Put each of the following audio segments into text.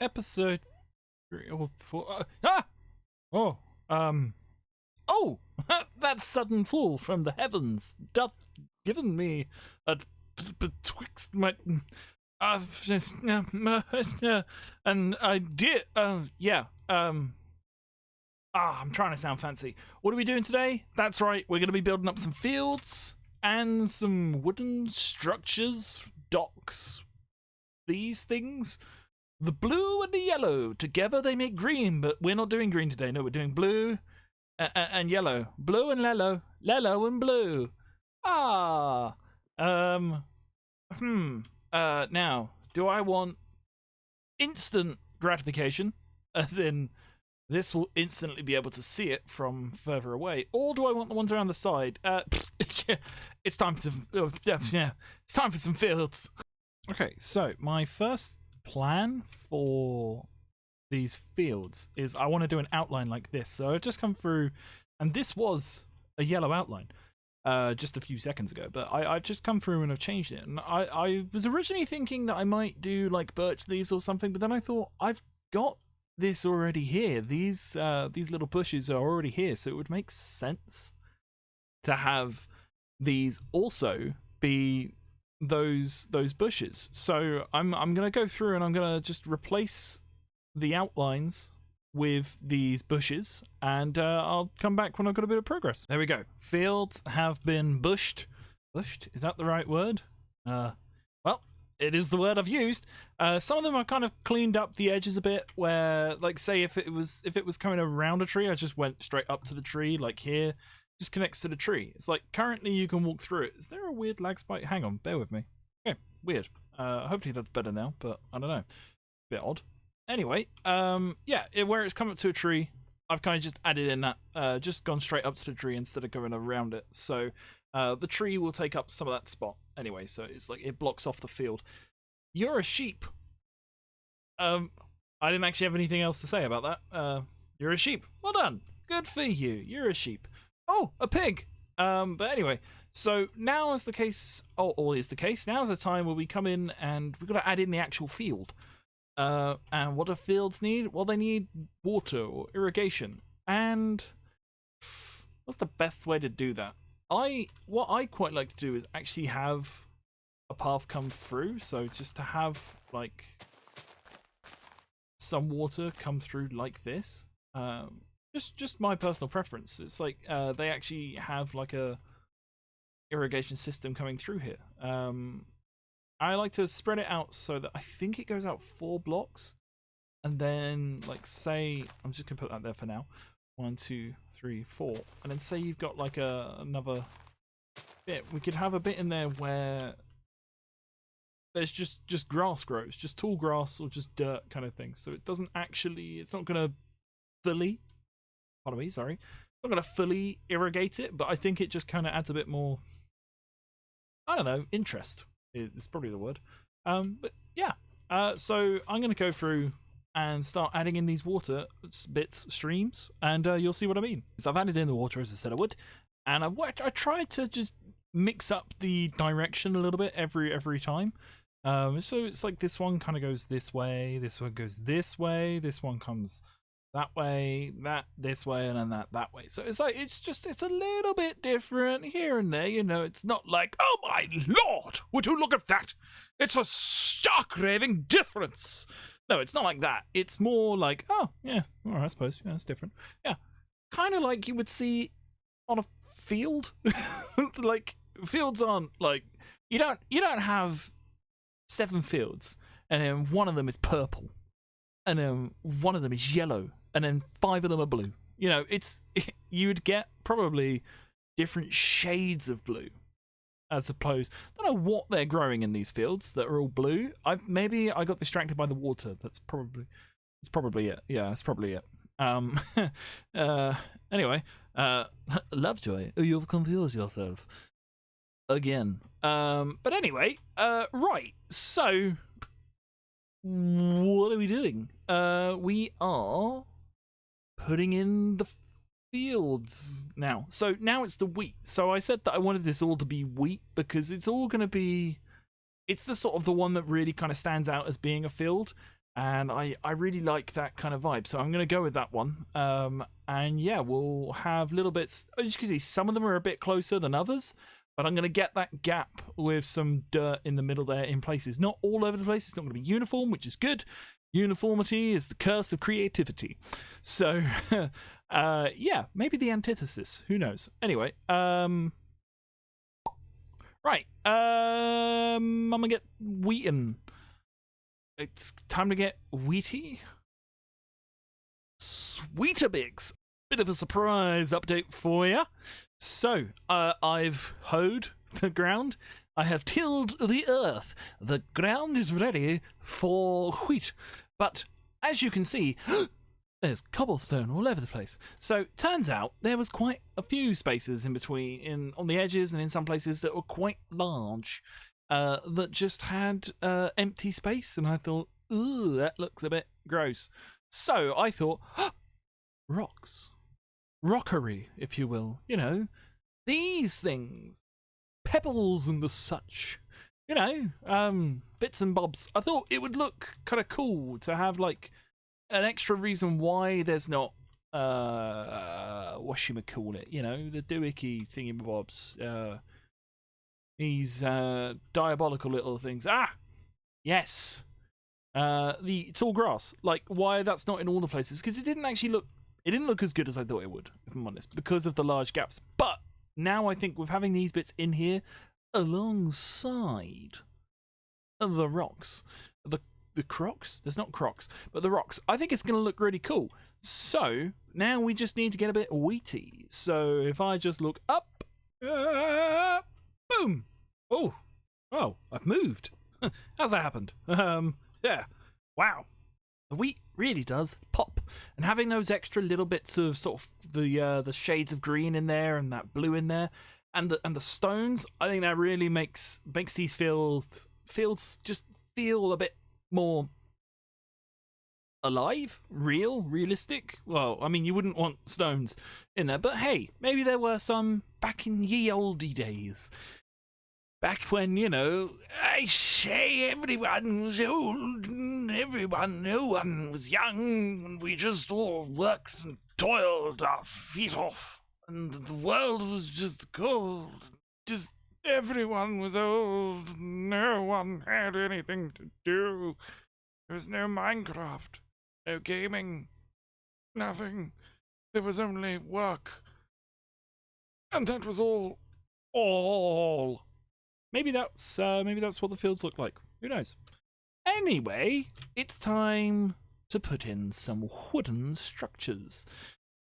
episode 3 or 4. Oh, oh, that sudden fall from the heavens doth given me a betwixt my. And I did. Yeah. I'm trying to sound fancy. What are we doing today? That's right, we're going to be building up some fields and some wooden structures, docks. These things. The blue and the yellow. Together they make green, but we're not doing green today. No, we're doing blue and yellow. Blue and yellow. Yellow and blue. Now, do I want instant gratification, as in this will instantly be able to see it from further away, or do I want the ones around the side? It's time for it's time for some fields. Okay, so my first plan for these fields is I want to do an outline like this. So I've just come through, and this was a yellow outline just a few seconds ago, but I've just come through and I've changed it. And I was originally thinking that I might do like birch leaves or something, but then I thought I've got this already here. These little bushes are already here, so it would make sense to have these also be those bushes. So I'm gonna go through and I'm gonna just replace the outlines with these bushes, and I'll come back when I've got a bit of progress. There we go. Fields have been bushed. Bushed? Is that the right word? Well, it is the word I've used. Some of them I kind of cleaned up the edges a bit, where, like, say if it was coming around a tree, I just went straight up to the tree, like here, just connects to the tree. It's like currently you can walk through it. Is there a weird lag spike? Hang on, bear with me. Okay, weird. Hopefully that's better now, but I don't know. Bit odd. Anyway, yeah, where it's come up to a tree, I've kind of just added in that, just gone straight up to the tree instead of going around it. So the tree will take up some of that spot anyway, so it's like it blocks off the field. You're a sheep. I didn't actually have anything else to say about that. You're a sheep. Well done. Good for you. You're a sheep. Oh, a pig. But anyway, so now is the case, or is the case, now is the time where we come in and we've got to add in the actual field. And what do fields need? Well, they need water or irrigation. And what's the best way to do that? What I quite like to do is actually have a path come through. So just to have like some water come through like this. Just my personal preference. It's like they actually have like a irrigation system coming through here. I like to spread it out so that I think it goes out 4 blocks, and then like say I'm just gonna put that there for now. 1, 2, 3, 4, and then say you've got like another bit. We could have a bit in there where there's just grass grows, just tall grass or just dirt kind of thing. So it doesn't actually, it's not gonna fully, pardon me, sorry, not gonna fully irrigate it, but I think it just kind of adds a bit more, I don't know, interest. It's probably the word. But yeah, so I'm going to go through and start adding in these water bits, streams, and you'll see what I mean. So I've added in the water as I said I would, and I tried to just mix up the direction a little bit every time. So it's like this one kind of goes this way, this one goes this way, this one comes that way, that this way, and then that way. So it's like it's a little bit different here and there, you know. It's not like, oh my lord, would you look at that? It's a stark raving difference. No, it's not like that. It's more like, oh yeah, all right, I suppose, yeah, it's different. Yeah, kind of like you would see on a field. Like fields aren't like, you don't have 7 fields and then one of them is purple and then one of them is yellow, and then 5 of them are blue. You know, you would get probably different shades of blue, as opposed. I don't know what they're growing in these fields that are all blue. Maybe I got distracted by the water. It's probably it. Yeah, that's probably it. Anyway, Lovejoy, you've confused yourself again. But anyway, right. So, what are we doing? We are putting in the fields now. So now it's the wheat. So I said that I wanted this all to be wheat because it's all going to be, it's the sort of the one that really kind of stands out as being a field. and I really like that kind of vibe, so I'm going to go with that one. And yeah, we'll have little bits. As you can see, some of them are a bit closer than others, but I'm going to get that gap with some dirt in the middle there in places. Not all over the place. It's not going to be uniform, which is good. Uniformity is the curse of creativity. So, yeah, maybe the antithesis. Who knows? Anyway, right. I'm going to get Wheaton. It's time to get Wheaty. Sweetabix. Bit of a surprise update for you. So, I've hoed the ground. I have tilled the earth. The ground is ready for wheat. But, as you can see, there's cobblestone all over the place. So, turns out there was quite a few spaces in between, on the edges and in some places that were quite large. That just had empty space, and I thought, ooh, that looks a bit gross. So I thought, rocks. Rockery, if you will. You know, these things. Pebbles and the such. You know, bits and bobs. I thought it would look kind of cool to have, like, an extra reason why there's not, whatchamacallit, you know, the doohickey thingy-bobs, these diabolical little things. Ah, yes. The tall grass. Like, why that's not in all the places? Because it didn't actually look. It didn't look as good as I thought it would, if I'm honest, because of the large gaps. But now I think with having these bits in here, alongside the rocks, the crocs. There's not crocs, but the rocks. I think it's going to look really cool. So now we just need to get a bit wheaty. So if I just look up. Boom! Oh, I've moved. How's that happened? Yeah. Wow. The wheat really does pop, and having those extra little bits of sort of the shades of green in there and that blue in there, and the stones, I think that really makes these fields just feel a bit more alive, realistic. Well, I mean, you wouldn't want stones in there, but hey, maybe there were some back in ye olde days. Back when, you know, I say everyone was old and no one was young, and we just all worked and toiled our feet off, and the world was just cold. Just everyone was old, no one had anything to do. There was no Minecraft, no gaming, nothing. There was only work. And that was all. Maybe that's what the fields look like. Who knows? Anyway, it's time to put in some wooden structures.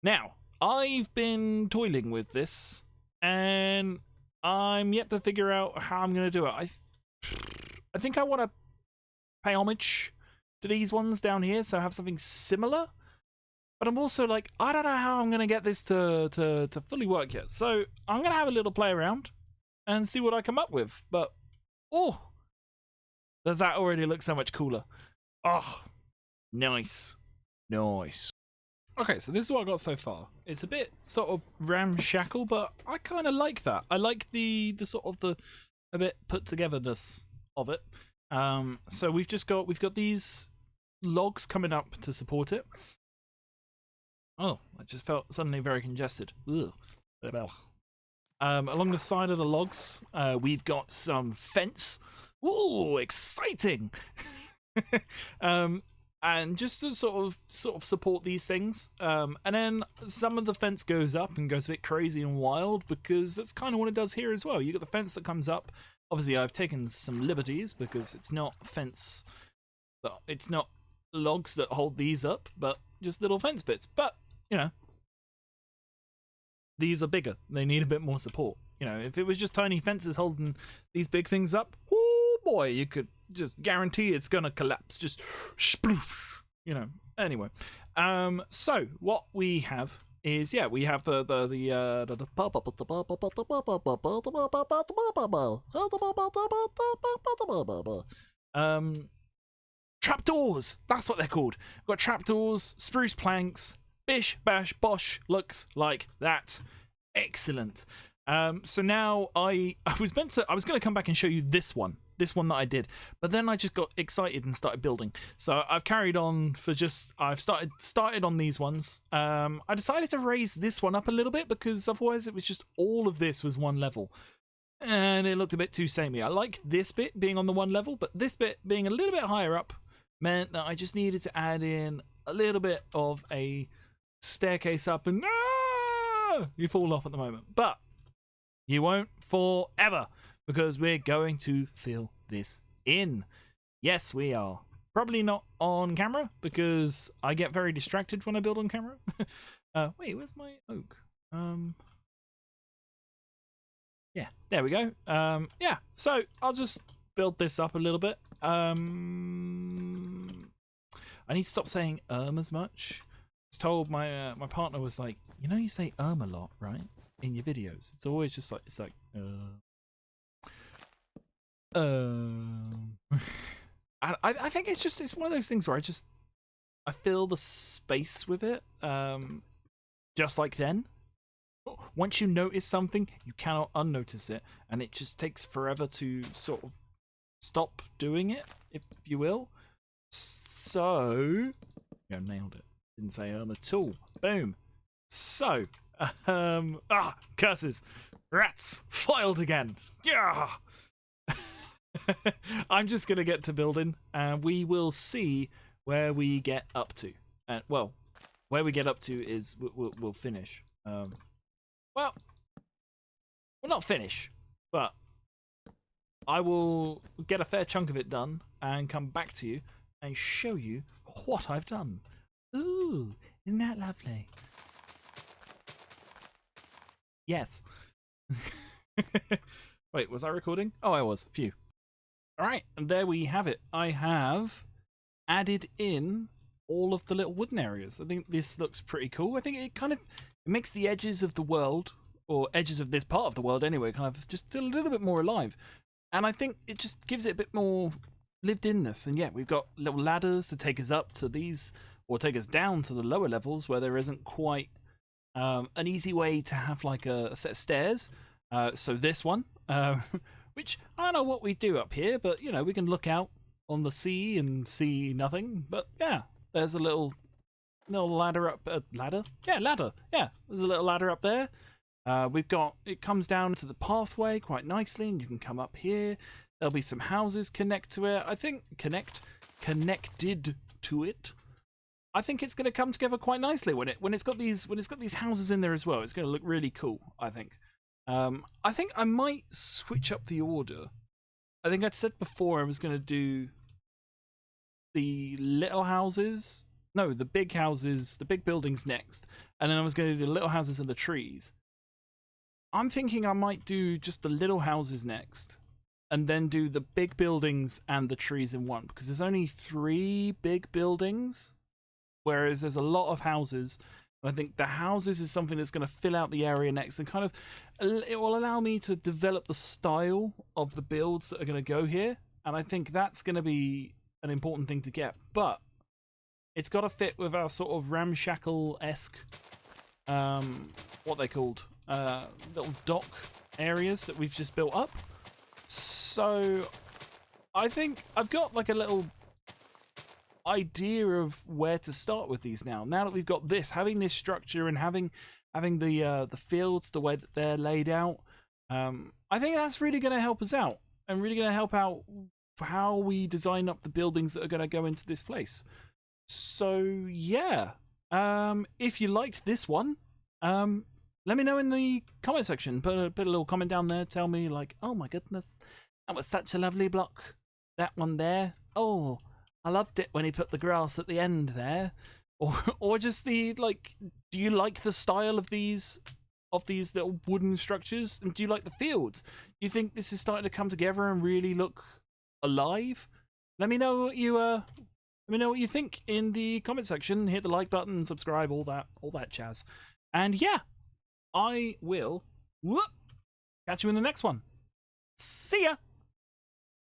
Now, I've been toiling with this, and I'm yet to figure out how I'm going to do it. I think I want to pay homage to these ones down here, so I have something similar. But I'm also like, I don't know how I'm going to get this to fully work yet. So I'm going to have a little play around and see what I come up with. But, oh, does that already look so much cooler? Oh, nice. Okay, so this is what I got so far. It's a bit sort of ramshackle, but I kind of like that. I like the sort of a bit put togetherness of it. So we've got these logs coming up to support it. Oh, I just felt suddenly very congested. Ugh. Along the side of the logs, we've got some fence. Ooh, exciting! And just to sort of support these things. And then some of the fence goes up and goes a bit crazy and wild, because that's kind of what it does here as well. You got the fence that comes up. Obviously, I've taken some liberties because it's not fence. It's not logs that hold these up, but just little fence bits. But you know, these are bigger. They need a bit more support. You know, if it was just tiny fences holding these big things up, oh boy, you could just guarantee it's gonna collapse. Just sploosh, you know. Anyway, so what we have is, yeah, we have the trapdoors. That's what they're called. We've got trapdoors, spruce planks. Bish, bash, bosh, looks like that. Excellent. So now I was going to come back and show you this one this one that I did, but then I just got excited and started building. So I've carried on for I've started on these ones. I decided to raise this one up a little bit because otherwise it was just all of this was one level. And it looked a bit too samey. I like this bit being on the one level, but this bit being a little bit higher up meant that I just needed to add in a little bit of a staircase up, and you fall off at the moment. But you won't forever, because we're going to fill this in. Yes, we are. Probably not on camera, because I get very distracted when I build on camera. Wait, where's my oak? Yeah, there we go. Yeah, so I'll just build this up a little bit. I need to stop saying as much. I was told my partner was like, you know, you say a lot, right, in your videos. It's always just like, it's like I think it's one of those things where I fill the space with it. Just like then. Once you notice something, you cannot unnotice it, and it just takes forever to sort of stop doing it, if you will. So, yeah, nailed it. Didn't say at all. Boom. So, curses, rats, foiled again. Yeah. I'm just gonna get to building, and we will see where we get up to. And well, where we get up to is we'll finish. Well, we'll not finish, but I will get a fair chunk of it done and come back to you and show you what I've done. Ooh, isn't that lovely? Yes. Wait, was I recording? Oh, I was. Phew. All right, and there we have it. I have added in all of the little wooden areas. I think this looks pretty cool. I think it kind of makes the edges of the world, or edges of this part of the world anyway, kind of just a little bit more alive. And I think it just gives it a bit more lived-inness. And yeah, we've got little ladders to take us up to these, or take us down to the lower levels where there isn't quite an easy way to have like a set of stairs. So this one, which I don't know what we do up here, but you know, we can look out on the sea and see nothing. But yeah, there's a little ladder up. Ladder? Yeah, ladder. Yeah, there's a little ladder up there. We've got, it comes down to the pathway quite nicely, and you can come up here. There'll be some houses connect to it. I think connected to it. I think it's going to come together quite nicely when it's got these houses in there as well. It's going to look really cool, I think. I think I might switch up the order. I think I'd said before I was going to do the little houses. No, the big houses, the big buildings next. And then I was going to do the little houses and the trees. I'm thinking I might do just the little houses next. And then do the big buildings and the trees in one. Because there's only 3 big buildings. Whereas there's a lot of houses. And I think the houses is something that's going to fill out the area next. And kind of, it will allow me to develop the style of the builds that are going to go here. And I think that's going to be an important thing to get. But it's got to fit with our sort of ramshackle-esque, what they called, little dock areas that we've just built up. So I think I've got like a little idea of where to start with these now. Now that we've got this, having this structure and having the fields the way that they're laid out, I think that's really going to help us out, and really going to help out for how we design up the buildings that are going to go into this place. So yeah, if you liked this one, let me know in the comment section. Put a little comment down there. Tell me like, oh my goodness, that was such a lovely block. That one there. Oh, I loved it when he put the grass at the end there. Or just the like. Do you like the style of these little wooden structures? And do you like the fields? Do you think this is starting to come together and really look alive? Let me know what you Let me know what you think in the comment section. Hit the like button, subscribe, all that jazz. And yeah, I will catch you in the next one. See ya!